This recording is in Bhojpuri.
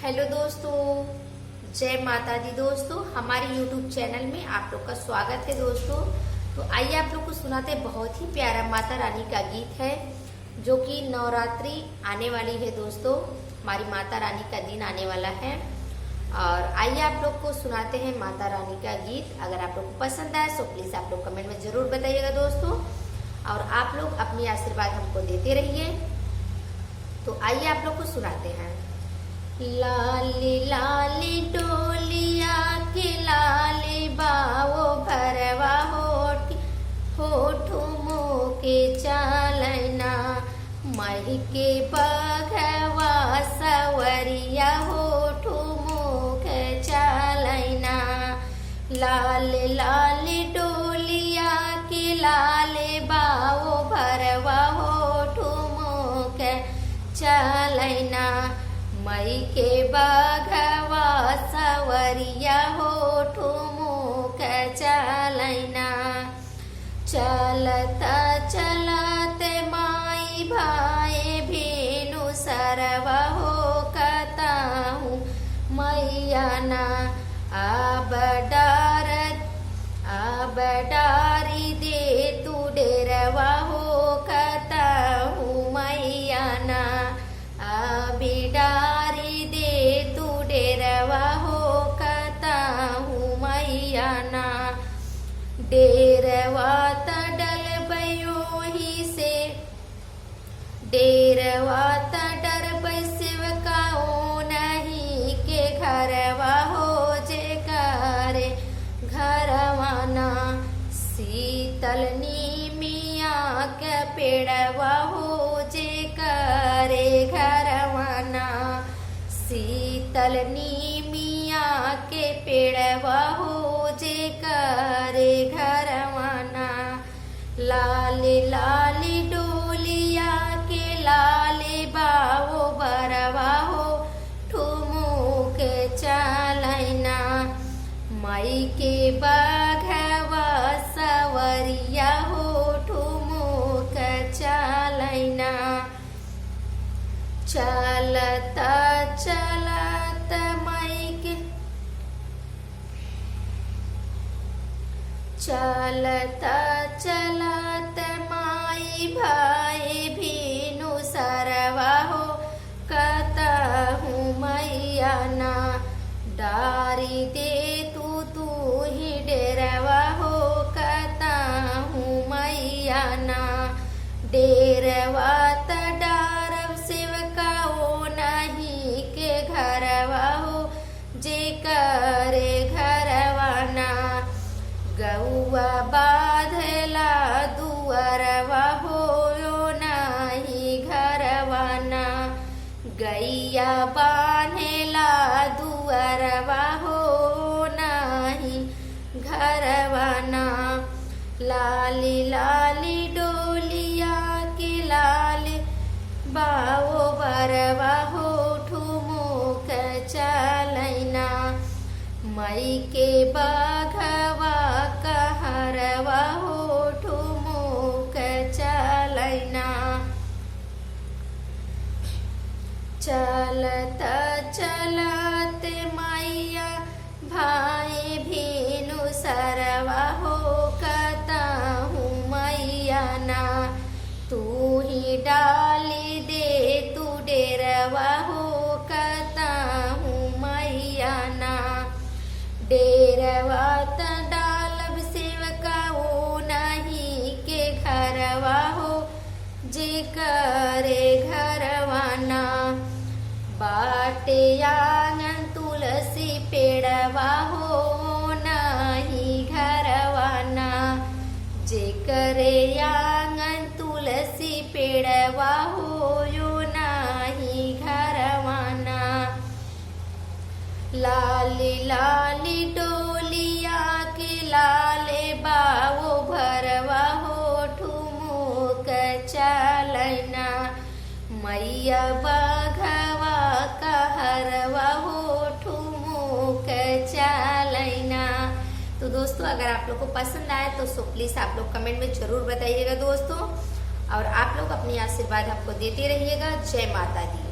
हेलो दोस्तों, जय माता दी। दोस्तों हमारे YouTube चैनल में आप लोग का स्वागत है। दोस्तों तो आइए आप लोग को सुनाते हैं, बहुत ही प्यारा माता रानी का गीत है जो कि नवरात्रि आने वाली है। दोस्तों हमारी माता रानी का दिन आने वाला है और आइए आप लोग को सुनाते हैं माता रानी का गीत। अगर आप लोग को पसंद आए तो प्लीज आप लोग कमेंट में जरूर बताइएगा दोस्तों, और आप लोग अपनी आशीर्वाद हमको देते रहिए। तो आइए आप लोग को सुनाते हैं। लाली लाली डोलिया के लाली बावो भरवा होठू मोके चालना मही के बघवा सवरिया होठू मोके चालना। लाल लाल डोलिया के लाले बावो भरवा होठू मोके चालना मई के बघवा सवरिया होठू मुख चालना। चलता चलते माई भाई भेनु सरवा हो कताहू मैया ना अब डारी दे तू डेरवा हो कताहू मैया ना बिडारी दे तू डेरवा हो कताहू मैया ना। डेरवा तडल बयो ही से डेरवा तडर बैसवकाओ नहीं के घरवा हो जे करे घरवाना। शीतल नीमिया के पेड़वा हो जे करे घरवाना। शीतल नीमिया के पेड़वा हो जे करे घरवाना। लाली लाली डोलिया के लाले बावो बरवा हो ठुमुक चालना मई के बघवा सवरिया हो ठुमुक चालना। चलता चलता मई के चलता चलता माई भाई भीनु सरवा हो कताहू मैया ना। डारी दे तू ही डेरवा हो कताहू मैया ना। डेरवा तडारव सेवकाओ नहीं के घरवा हो जे करे घरवाना। गौआ बाधला दुअरवा हो नहीं घरवाना। गैया बांधला दुअरवा हो नहीं घरवाना। लाली लाली डोलिया के लाल बावो बरवा हो ठुमुक चालना मई के बघवा कहरवा हो ठुमुक चालना। चलता चलते मैया भाई भेनु सरवा हो कताहू मैया ना। तू ही डाली दे तू डेरवा हो कताहू मैया ना। डेरवा तडालब सेवकाओ नहीं के घरवा हो जे करे घरवाना। बाटे आंगन तुलसी पेड़वा हो नहीं घरवाना। जे करे आंगन तुलसी पेड़वा हो यो नहीं घरवाना। लाली लाली डोलिया के लाले बावो भरवा हो ठुमुक चालना मैया बघवा कहरवा हो ठुमुक चालना। तो दोस्तों अगर आप लोग को पसंद आए तो प्लीज आप लोग कमेंट में जरूर बताइएगा दोस्तों, और आप लोग अपनी आशीर्वाद हमको देते रहिएगा। जय माता दी।